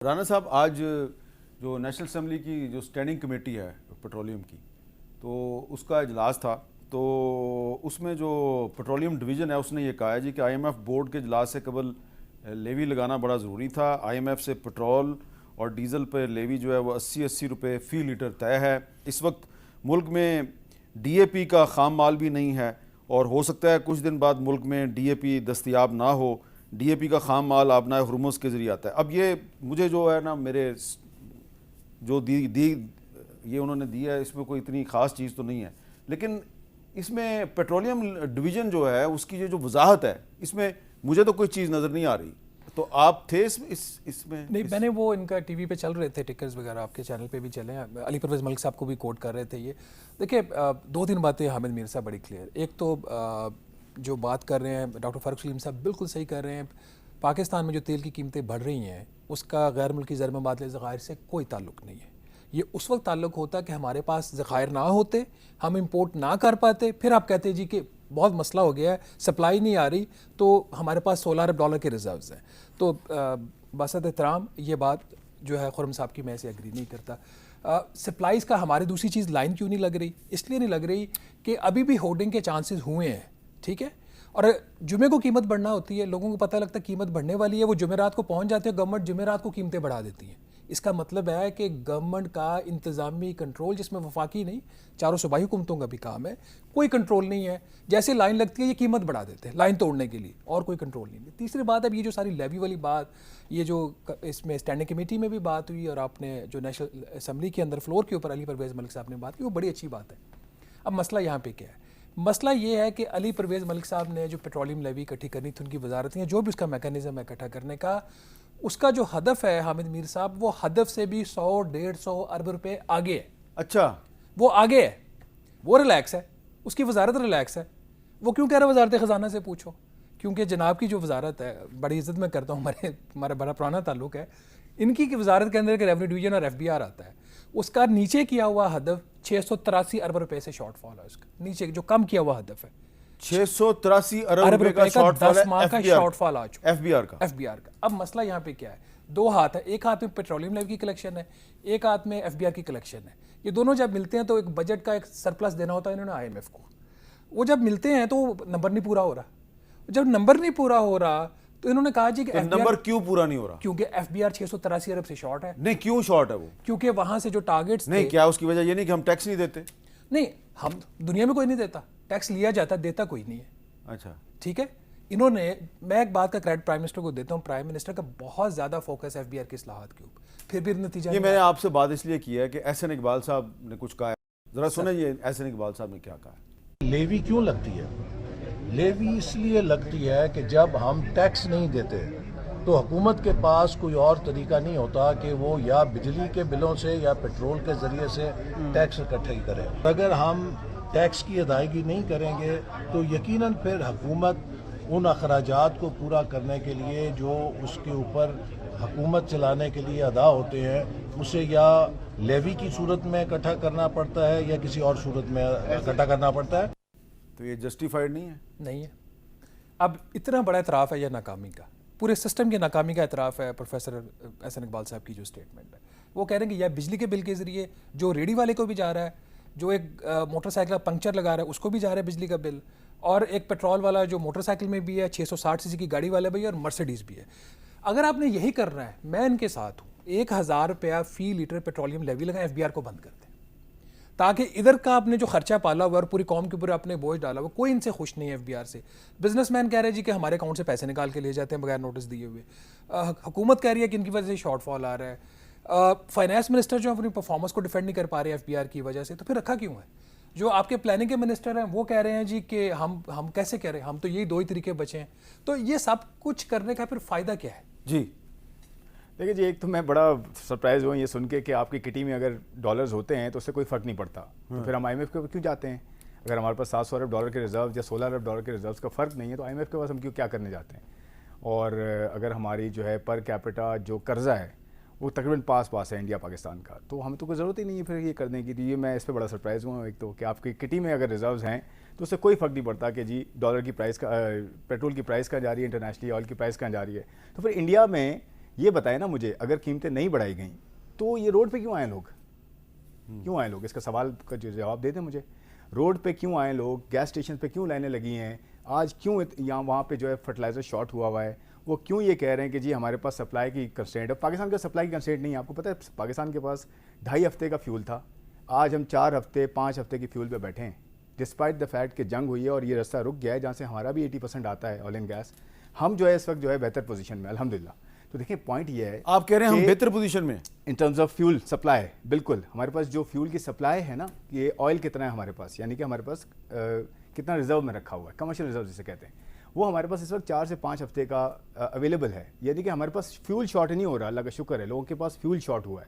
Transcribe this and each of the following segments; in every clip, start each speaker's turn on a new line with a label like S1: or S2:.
S1: رانا صاحب، آج جو نیشنل اسمبلی کی جو اسٹینڈنگ کمیٹی ہے پیٹرولیم کی، تو اس کا اجلاس تھا. تو اس میں جو پیٹرولیم ڈویژن ہے اس نے یہ کہا ہے کہ آئی ایم ایف بورڈ کے اجلاس سے قبل لیوی لگانا بڑا ضروری تھا. آئی ایم ایف سے پٹرول اور ڈیزل پہ لیوی جو ہے وہ 80 روپے فی لیٹر طے ہے. اس وقت ملک میں ڈی اے پی کا خام مال بھی نہیں ہے، اور ہو سکتا ہے کچھ دن بعد ملک میں ڈی اے پی دستیاب نہ ہو. ڈی اے پی کا خام مال آبنائے ہرمز کے ذریعے آتا ہے. اب یہ مجھے جو ہے نا، میرے جو یہ انہوں نے دیا ہے، اس میں کوئی اتنی خاص چیز تو نہیں ہے، لیکن اس میں پیٹرولیم ڈویژن جو ہے اس کی جو وضاحت ہے، اس میں مجھے تو کوئی چیز نظر نہیں آ رہی. تو آپ تھے اس میں؟
S2: نہیں، میں نے وہ ان کا ٹی وی پہ چل رہے تھے ٹکرز وغیرہ، آپ کے چینل پہ بھی چلے ہیں. علی پرویز ملک صاحب کو بھی کوٹ کر رہے تھے. یہ دیکھیں، دو تین باتیں حامد میر صاحب بڑی کلیئر. ایک تو جو بات کر رہے ہیں ڈاکٹر فاروق سلیم صاحب بالکل صحیح کر رہے ہیں. پاکستان میں جو تیل کی قیمتیں بڑھ رہی ہیں اس کا غیر ملکی زر مبادلے ذخائر سے کوئی تعلق نہیں ہے. یہ اس وقت تعلق ہوتا کہ ہمارے پاس ذخائر نہ ہوتے، ہم امپورٹ نہ کر پاتے، پھر آپ کہتے جی کہ بہت مسئلہ ہو گیا ہے، سپلائی نہیں آ رہی، تو ہمارے پاس $16 ارب کے ریزروز ہیں. تو باسط احترام یہ بات جو ہے خرم صاحب کی، میں اسے ایگری نہیں کرتا. سپلائیز کا ہماری دوسری چیز لائن کیوں نہیں لگ رہی؟ اس لیے نہیں لگ رہی کہ ابھی بھی ہورڈنگ کے چانسز ہوئے ہیں، ٹھیک ہے. اور جمعے کو قیمت بڑھنا ہوتی ہے، لوگوں کو پتہ لگتا ہے قیمت بڑھنے والی ہے، وہ جمعرات کو پہنچ جاتے ہیں، گورنمنٹ جمعرات کو قیمتیں بڑھا دیتی ہیں. اس کا مطلب ہے کہ گورنمنٹ کا انتظامی کنٹرول، جس میں وفاقی نہیں چاروں صوبائی حکومتوں کا بھی کام ہے، کوئی کنٹرول نہیں ہے. جیسے لائن لگتی ہے یہ قیمت بڑھا دیتے ہیں لائن توڑنے کے لیے، اور کوئی کنٹرول نہیں ہے. تیسری بات، اب یہ جو ساری لیوی والی بات، یہ جو اس میں اسٹینڈنگ کمیٹی میں بھی بات ہوئی، اور آپ نے جو نیشنل اسمبلی کے اندر فلور کے اوپر علی پرویز ملک صاحب نے بات کی، وہ بڑی اچھی بات ہے. اب مسئلہ یہاں پہ کیا ہے؟ مسئلہ یہ ہے کہ علی پرویز ملک صاحب نے جو پیٹرولیم لیوی اکٹھی کرنی تھی، ان کی وزارتیں، جو بھی اس کا میکانزم ہے اکٹھا کرنے کا، اس کا جو ہدف ہے حامد میر صاحب، وہ ہدف سے بھی 100-150 ارب روپے آگے ہے.
S1: اچھا، وہ
S2: آگے ہے، وہ ریلیکس ہے، اس کی وزارت ریلیکس ہے. وہ کیوں کہہ رہا ہے وزارت خزانہ سے پوچھو؟ کیونکہ جناب کی جو وزارت ہے، بڑی عزت میں کرتا ہوں، ہمارا بڑا پرانا تعلق ہے، ان کی وزارت کے اندر کہ ریونیو ڈویژن اور ایف بی آر آتا ہے، اس کا نیچے کیا ہوا ہدف 683 ارب روپے سے شارٹ فال ہے. اس کا نیچے جو کم کیا ہوا ہدف ہے
S1: 683 ارب روپے کا شارٹ فال ہے.
S2: 10 ماہ کا شارٹ فال آ چکا
S1: ایف بی آر کا.
S2: اب مسئلہ یہاں پہ کیا ہے؟ دو ہاتھ ہے، ایک ہاتھ میں پیٹرولیم لیوی کی کلیکشن ہے، ایک ہاتھ میں ایف بی آر کی کلیکشن ہے. یہ دونوں جب ملتے ہیں تو ایک بجٹ کا ایک سرپلس دینا ہوتا ہے انہوں نے آئی ایم ایف کو. وہ جب ملتے ہیں تو نمبر نہیں پورا ہو رہا. جب نمبر نہیں پورا ہو رہا تو انہوں نے کہا جی کہ
S1: نمبر کیوں پورا نہیں ہو رہا؟
S2: کیونکہ ایف بی آر 683 ارب سے شارٹ ہے.
S1: نہیں، کیوں شارٹ ہے وہ؟
S2: کیونکہ وہاں سے جو ٹارگیٹس
S1: نہیں، کیا اس کی وجہ یہ نہیں کہ ہم ٹیکس نہیں دیتے؟
S2: نہیں، ہم دنیا میں کوئی نہیں دیتا ٹیکس، لیا جاتا، دیتا کوئی نہیں ہے.
S1: اچھا،
S2: ٹھیک ہے. انہوں نے، میں ایک بات کا کریڈٹ پرائم منسٹر کو دیتا ہوں، پرائم منسٹر کا بہت زیادہ فوکس ایف بی آر کی اصلاحات کے اوپر، پھر بھی نتیجہ
S1: یہ میں نے آپ سے بات اس لیے کی ہے کہ احسن اقبال صاحب نے کچھ کہا ہے، ذرا سنیں یہ احسن اقبال صاحب نے کیا کہا ہے.
S3: لیوی کیوں لگتی ہے؟ لیوی اس لیے لگتی ہے کہ جب ہم ٹیکس نہیں دیتے تو حکومت کے پاس کوئی اور طریقہ نہیں ہوتا کہ وہ یا بجلی کے بلوں سے یا پیٹرول کے ذریعے سے ٹیکس اکٹھائی کرے. اگر ہم ٹیکس کی ادائیگی نہیں کریں گے تو یقیناً پھر حکومت ان اخراجات کو پورا کرنے کے لیے جو اس کے اوپر حکومت چلانے کے لیے ادا ہوتے ہیں، اسے یا لیوی کی صورت میں اکٹھا کرنا پڑتا ہے یا کسی اور صورت میں اکٹھا کرنا پڑتا ہے.
S1: تو یہ جسٹیفائڈ نہیں ہے؟
S2: نہیں ہے. اب اتنا بڑا اعتراف ہے یہ ناکامی کا، پورے سسٹم کی ناکامی کا اعتراف ہے پروفیسر احسن اقبال صاحب کی جو اسٹیٹمنٹ ہے. وہ کہہ رہے ہیں کہ یا بجلی کے بل کے ذریعے جو ریڑھی والے کو بھی جا رہا ہے، جو ایک موٹر سائیکل کا پنکچر لگا رہا ہے اس کو بھی جا رہا ہے بجلی کا بل، اور ایک پیٹرول والا جو موٹر سائیکل میں بھی ہے 660 cc کی گاڑی والا بھی ہے، اور مرسیڈیز بھی ہے. اگر آپ نے یہی کرنا ہے، میں ان کے ساتھ ہوں. 1000 روپیہ فی لیٹر پیٹرولیم لیوی لگائیں، ایف بی آر کو بند کر دیں، تاکہ ادھر کا آپ نے جو خرچہ پالا ہوا اور پوری قوم کے اوپر اپنے بوجھ ڈالا ہوا، کوئی ان سے خوش نہیں ہے ایف بی آر سے. بزنس مین کہہ رہے جی کہ ہمارے اکاؤنٹ سے پیسے نکال کے لے جاتے ہیں بغیر نوٹس دیے ہوئے. حکومت کہہ رہی ہے کہ ان کی وجہ سے شارٹ فال آ رہا ہے. فائنانس منسٹر جو اپنی پرفارمنس کو ڈیفینڈ نہیں کر پا رہے ایف بی آر کی وجہ سے، تو پھر رکھا کیوں ہے؟ جو آپ کے پلاننگ کے منسٹر ہیں وہ کہہ رہے ہیں جی کہ ہم کیسے کہہ رہے ہیں، ہم تو یہی 2 ہی طریقے بچے ہیں. تو یہ سب کچھ کرنے کا پھر فائدہ کیا ہے؟
S1: جی
S4: دیکھیں جی، ایک تو میں بڑا سرپرائز ہوں یہ سن کے کہ آپ کی کٹی میں اگر ڈالرز ہوتے ہیں تو اس سے کوئی فرق نہیں پڑتا، تو پھر ہم آئی ایم ایف کے کیوں جاتے ہیں؟ اگر ہمارے پاس 700 ارب ڈالر کے ریزرو یا 16 ارب ڈالر کے ریزروز کا فرق نہیں ہے تو آئی ایم ایف کے پاس ہم کیا کرنے جاتے ہیں؟ اور اگر ہماری جو ہے پر کیپٹا جو قرضہ ہے وہ تقریباً پاس ہے انڈیا پاکستان کا، تو ہمیں تو کوئی ضرورت ہی نہیں ہے پھر یہ کرنے کی. یہ میں اس پہ بڑا سرپرائز ہوں ایک تو کہ آپ کی کٹی میں اگر ریزروز ہیں تو اس سے کوئی فرق نہیں پڑتا کہ جی ڈالر کی پرائس کا، پیٹرول کی پرائس کہاں جا رہی ہے، انٹرنیشنلی آئل کی پرائس کہاں جا رہی ہے. تو پھر انڈیا میں یہ بتائیں نا مجھے, اگر قیمتیں نہیں بڑھائی گئیں تو یہ روڈ پہ کیوں آئے لوگ, کیوں آئے لوگ؟ اس کا سوال کا جو جواب دے دیں مجھے. روڈ پہ کیوں آئے لوگ, گیس اسٹیشن پہ کیوں لائنیں لگی ہیں, آج کیوں یہاں وہاں پہ جو ہے فرٹیلائزر شارٹ ہوا ہے, وہ کیوں یہ کہہ رہے ہیں کہ جی ہمارے پاس سپلائی کی کنسٹرینٹ ہے. پاکستان کا سپلائی کی کنسٹرینٹ نہیں ہے. آپ کو پتہ ہے پاکستان کے پاس 2.5 ہفتے کا فیول تھا, آج ہم 4 ہفتے 5 ہفتے کی فیول پہ بیٹھے ہیں, ڈسپائٹ دا فیکٹ کہ جنگ ہوئی ہے اور یہ رستہ رک گیا ہے جہاں سے ہمارا بھی 80% آتا ہے آئل اینڈ گیس. ہم جو ہے اس وقت جو ہے بہتر پوزیشن میں الحمدللہ. تو دیکھیں پوائنٹ یہ ہے,
S1: آپ کہہ رہے ہیں ہم بہتر پوزیشن میں
S4: in terms of fuel supply. بالکل, ہمارے پاس جو فیول کی سپلائی ہے نا, یہ آئل کتنا ہے ہمارے پاس, یعنی کہ ہمارے پاس کتنا ریزرو میں رکھا ہوا ہے, کمرشل ریزرو جسے کہتے ہیں, وہ ہمارے پاس اس وقت 4 سے 5 ہفتے کا اویلیبل ہے. یعنی کہ ہمارے پاس فیول شارٹ نہیں ہو رہا, اللہ کا شکر ہے, لوگوں کے پاس فیول شارٹ ہوا ہے.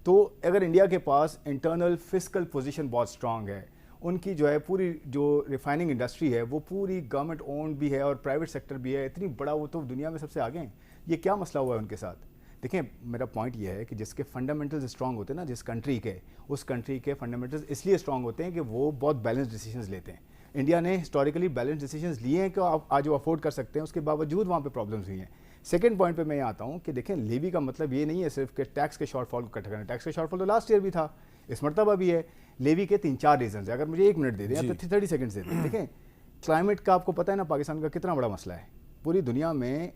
S4: تو اگر انڈیا کے پاس انٹرنل فسکل پوزیشن بہت اسٹرانگ ہے, ان کی جو ہے پوری جو ریفائننگ انڈسٹری ہے وہ پوری گورنمنٹ اونڈ بھی ہے اور پرائیویٹ سیکٹر بھی ہے, اتنی بڑا, وہ تو دنیا میں سب سے آگے ہیں. یہ کیا مسئلہ ہوا ہے ان کے ساتھ؟ دیکھیں میرا پوائنٹ یہ ہے کہ جس کے فنڈامنٹلز اسٹرانگ ہوتے ہیں نا, جس کنٹری کے, اس کنٹری کے فنڈامنٹلز اس لیے اسٹرانگ ہوتے ہیں کہ وہ بہت بیلنس ڈیسیجنز لیتے ہیں. انڈیا نے ہسٹوریکلی بیلنس ڈیسیجنز لیے ہیں کہ آپ آج وہ افورڈ کر سکتے ہیں, اس کے باوجود وہاں پہ پرابلمز ہوئی ہیں. سیکنڈ پوائنٹ پہ میں یہ آتا ہوں کہ دیکھیں لیوی کا مطلب یہ نہیں ہے صرف کہ ٹیکس کے شارٹ فال کو کٹ کرنا. ٹیکس کا شارٹ فال تو لاسٹ ایئر بھی تھا, اس مرتبہ بھی ہے. لیوی کے 3-4 ریزنز ہیں, اگر مجھے 1 منٹ دے دیں یا 30 سیکنڈ دے دیں. دیکھیں کلائمیٹ کا آپ کو پتہ ہے نا پاکستان کا کتنا بڑا مسئلہ ہے. پوری دنیا میں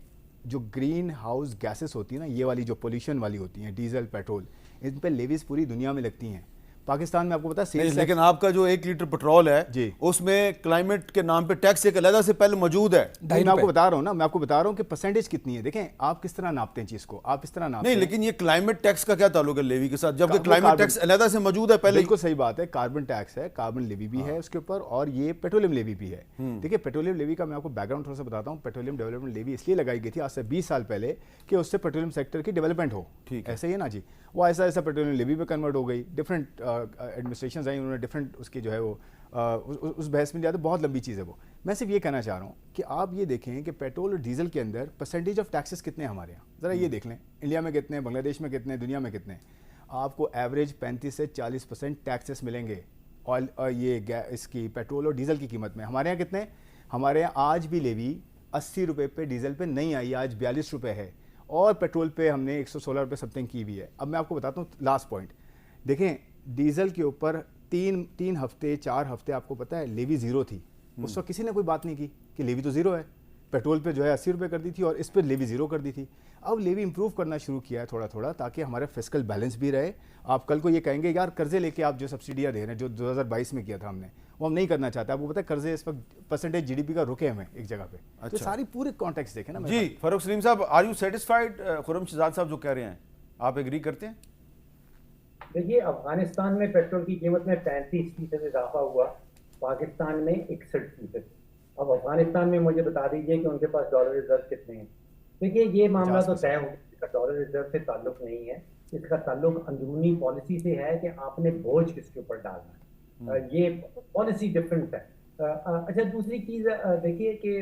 S4: جو گرین ہاؤس گیسز ہوتی ہیں نا, یہ والی جو پولوشن والی ہوتی ہیں, ڈیزل پیٹرول, ان پہ لیویز پوری دنیا میں لگتی ہیں. پاکستان میں آپ کو پتا ہے
S1: لیکن آپ کا جو 1 لیٹر پیٹرول ہے
S4: جی,
S1: اس میں کلائمیٹ کے نام پہ ٹیکس ایک علیحدہ سے پہلے موجود ہے.
S4: میں آپ کو بتا رہا ہوں نا, میں آپ کو بتا رہا ہوں کہ پرسنٹیج کتنی ہے. دیکھیں آپ کس طرح ناپتے ہیں چیز کو, آپ اس طرح ناپتے ہیں.
S1: نہیں, لیکن یہ کلائمیٹ ٹیکس کا کیا تعلق ہے لیوی کے ساتھ, جبکہ کلائمیٹ ٹیکس علیحدہ سے موجود ہے پہلے.
S4: بالکل صحیح بات ہے, کاربن ٹیکس ہے, کاربن لیوی بھی ہے اس کے اوپر, اور یہ پیٹرولیم لیوی بھی ہے. دیکھیں پیٹرولیم لیوی کا میں آپ کو بیک گراؤنڈ تھوڑا سا بتاتا ہوں. پیٹرولیم ڈیولپمنٹ لیوی اس لیے لگائی گئی تھی آج سے 20 سال پہلے کہ اس سے پیٹرولیم سیکٹر کی ڈیولپمنٹ ہو. ایسے ہی ہے نا جی, وہ ایسا ایسا پیٹرولیم لیوی پہ کنورٹ ہو گئی. ڈفرینٹ ایڈمنسٹریشنز آئیں, انہوں نے ڈفرینٹ اس کی جو ہے وہ اس بحث میں جاتے, بہت لمبی چیز ہے وہ. میں صرف یہ کہنا چاہ رہا ہوں کہ آپ یہ دیکھیں کہ پیٹرول اور ڈیزل کے اندر پرسنٹیج آف ٹیکسز کتنے ہیں ہمارے یہاں, ذرا یہ دیکھ لیں. انڈیا میں کتنے ہیں, بنگلہ دیش میں کتنے ہیں, دنیا میں کتنے ہیں. آپ کو ایوریج 35 سے 40% ٹیکسز ملیں گے آئل, یہ اس کی پیٹرول اور ڈیزل کی قیمت میں. ہمارے یہاں کتنے ہیں؟ ہمارے یہاں آج بھی لیوی 80 روپے پہ ڈیزل پہ نہیں آئی, آج 42 روپے ہے, اور پیٹرول پہ ہم نے 116 روپے سم تھنگ کی ہوئی ہے. اب میں آپ کو بتاتا ہوں لاسٹ پوائنٹ. دیکھیں ڈیزل کے اوپر 3 ہفتے 4 ہفتے آپ کو پتہ ہے لیوی 0 تھی. اس وقت کسی نے کوئی بات نہیں کی کہ لیوی تو 0 ہے. پیٹرول پہ جو ہے 80 روپے کر دی تھی اور اس پہ لیوی 0 کر دی تھی. اب لیوی امپروو کرنا شروع کیا ہے تھوڑا تھوڑا, تاکہ ہمارا فسکل بیلنس بھی رہے. آپ کل کو یہ کہیں گے یار قرضے لے کے آپ جو سبسڈیاں دے رہے ہیں, جو 2022 میں کیا تھا ہم نے, وہ ہم نہیں کرنا چاہتے. آپ کو پتہ ہے قرضے اس وقت پرسنٹیج GDP کا رکے ہمیں ایک جگہ پہ. تو ساری پورے کانٹیکس دیکھیں نا.
S1: جی فاروق سلیم صاحب, آر یو سیٹسفائیڈ خرم شہزاد صاحب جو کہہ رہے ہیں, آپ ایگری کرتے ہیں؟
S5: دیکھیے افغانستان میں پیٹرول کی قیمت میں 35% اضافہ ہوا, پاکستان میں 61%. اب افغانستان میں مجھے بتا دیجئے کہ ان کے پاس ڈالر ریزرو کتنے ہیں. دیکھیے یہ معاملہ تو طے ہو گیا, اس کا ڈالر ریزرو سے تعلق نہیں ہے, اس کا تعلق اندرونی پالیسی سے ہے کہ آپ نے بوجھ کس کے اوپر ڈالنا ہے. یہ پالیسی ڈفرینٹ ہے. اچھا دوسری چیز دیکھیے کہ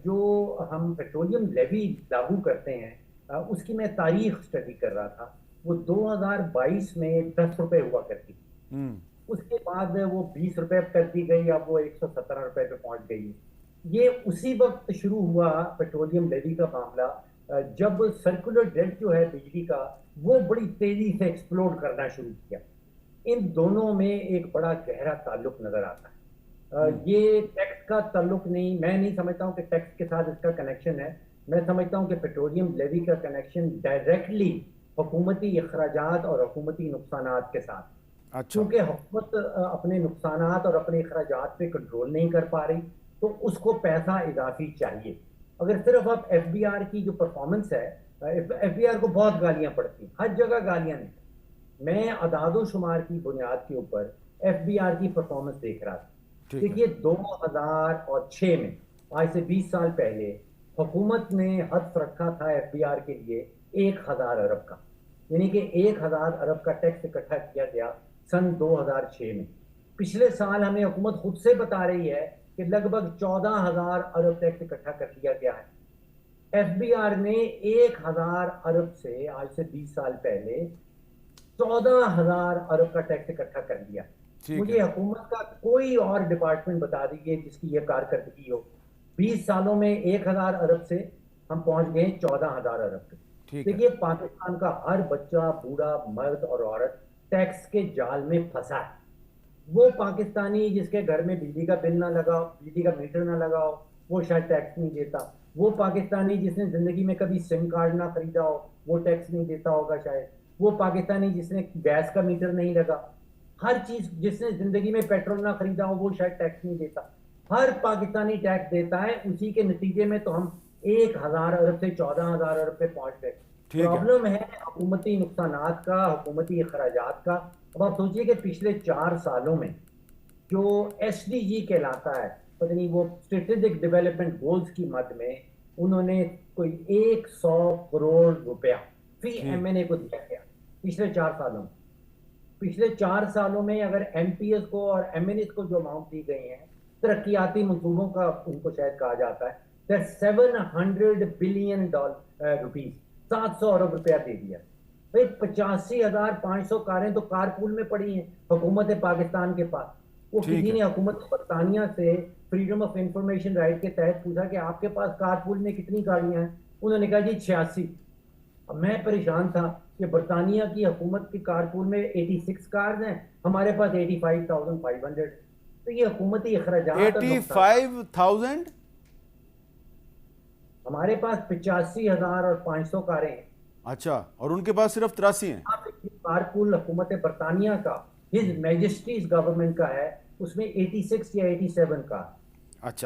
S5: جو ہم پیٹرولیم لیوی لاگو کرتے ہیں اس کی میں تاریخ اسٹڈی کر رہا تھا. وہ 2022 میں 10 روپے ہوا کرتی, اس کے بعد وہ 20 روپے کر دی گئی, اب وہ 117 روپے پہ پہنچ گئی. یہ اسی وقت شروع ہوا پیٹرولیم لیوی کا معاملہ جب سرکولر ڈیٹ جو ہے بجلی کا وہ بڑی تیزی سے ایکسپلوڈ کرنا شروع کیا. ان دونوں میں ایک بڑا گہرا تعلق نظر آتا ہے. یہ ٹیکس کا تعلق نہیں, میں نہیں سمجھتا ہوں کہ ٹیکس کے ساتھ اس کا کنیکشن ہے. میں سمجھتا ہوں کہ پیٹرولیم لیوی کا کنیکشن ڈائریکٹلی حکومتی اخراجات اور حکومتی نقصانات کے ساتھ. کیونکہ حکومت اپنے نقصانات اور اپنے اخراجات پہ کنٹرول نہیں کر پا رہی تو اس کو پیسہ اضافی چاہیے. اگر صرف آپ FBR کی جو پرفارمنس ہے, FBR کو بہت گالیاں پڑتی ہیں, ہر جگہ گالیاں نہیں. میں اعداد و شمار کی بنیاد کے اوپر FBR کی پرفارمنس دیکھ رہا تھا. دیکھیے 2006 میں, آج سے 20 سال پہلے, حکومت نے حد رکھا تھا FBR کے لیے 1000 ارب کا, یعنی کہ 1000 ارب کا ٹیکس اکٹھا کیا گیا سن 2006 میں. پچھلے سال ہمیں حکومت خود سے بتا رہی ہے کہ لگ بھگ 14000 ارب ٹیکس اکٹھا کر لیا گیا ہے. FBR نے 1000 ارب سے آج سے 20 سال پہلے 14000 ارب کا ٹیکس اکٹھا کر لیا. مجھے حکومت کا کوئی اور ڈپارٹمنٹ بتا دیجیے جس کی یہ کارکردگی ہو. 20 سالوں میں 1000 ارب سے ہم پہنچ گئے 14000 ارب تک.
S1: ٹھیک ہے.
S5: دیکھیے پاکستان کا ہر بچہ، بوڑھا، مرد اور عورت ٹیکس کے جال میں پھنسا ہے. وہ پاکستانی جس کے گھر میں بجلی کا بل نہ لگاؤ، بجلی کا میٹر نہ لگاؤ، وہ شاید ٹیکس نہیں دیتا. وہ پاکستانی جس نے زندگی میں کبھی سم کارڈ نہ خریدا ہو، وہ ٹیکس نہیں دیتا ہوگا شاید. وہ پاکستانی جس نے گیس کا میٹر نہیں لگا، ہر چیز جس نے زندگی میں پیٹرول نہ خریدا ہو وہ شاید ٹیکس نہیں دیتا. ہر پاکستانی ٹیکس دیتا ہے. اسی کے نتیجے میں تو ہم 1,000 ارب سے 14,000 ارب پہ پہنچ گئے. پرابلم ہے حکومتی نقصانات کا، حکومتی اخراجات کا. اب آپ سوچئے کہ پچھلے 4 سالوں میں جو ایس ڈی جی کہلاتا ہے، پتہ نہیں وہ اسٹریٹجک ڈیولپمنٹ گولز کی مد میں انہوں نے کوئی 100 کروڑ روپیہ فی ایم این اے کو دیا گیا پچھلے 4 سالوں میں. پچھلے 4 سالوں میں اگر ایم پی ایس کو اور ایم این ایس کو جو اماؤنٹ دی گئی ہیں ترقیاتی منصوبوں کا ان کو شاید کہا جاتا ہے، 700 بلین روپیز، 700 ارب روپیہ دے دیا. بھائی 85,500 کاریں تو کارپول میں پڑی ہیں حکومت پاکستان کے پاس. وہ کسی نے حکومت برطانیہ سے فریڈم آف انفارمیشن رائٹ کے تحت پوچھا کہ آپ کے پاس کارپول میں کتنی گاڑیاں ہیں؟ انہوں نے کہا جی 86. اب میں پریشان تھا کہ برطانیہ کی حکومت کی کارپول میں 86 کارز ہیں، ہمارے پاس 85,500. تو یہ حکومتی اخراجات
S1: 85,000
S5: ہمارے پاس 85,500 کاریں ہیں.
S1: اچھا، اور ان کے پاس صرف 83 ہیں.
S5: کارپول حکومت برطانیہ کا، ہز میجسٹریز گورنمنٹ کا ہے، اس میں 86 یا 87 کا.
S1: اچھا،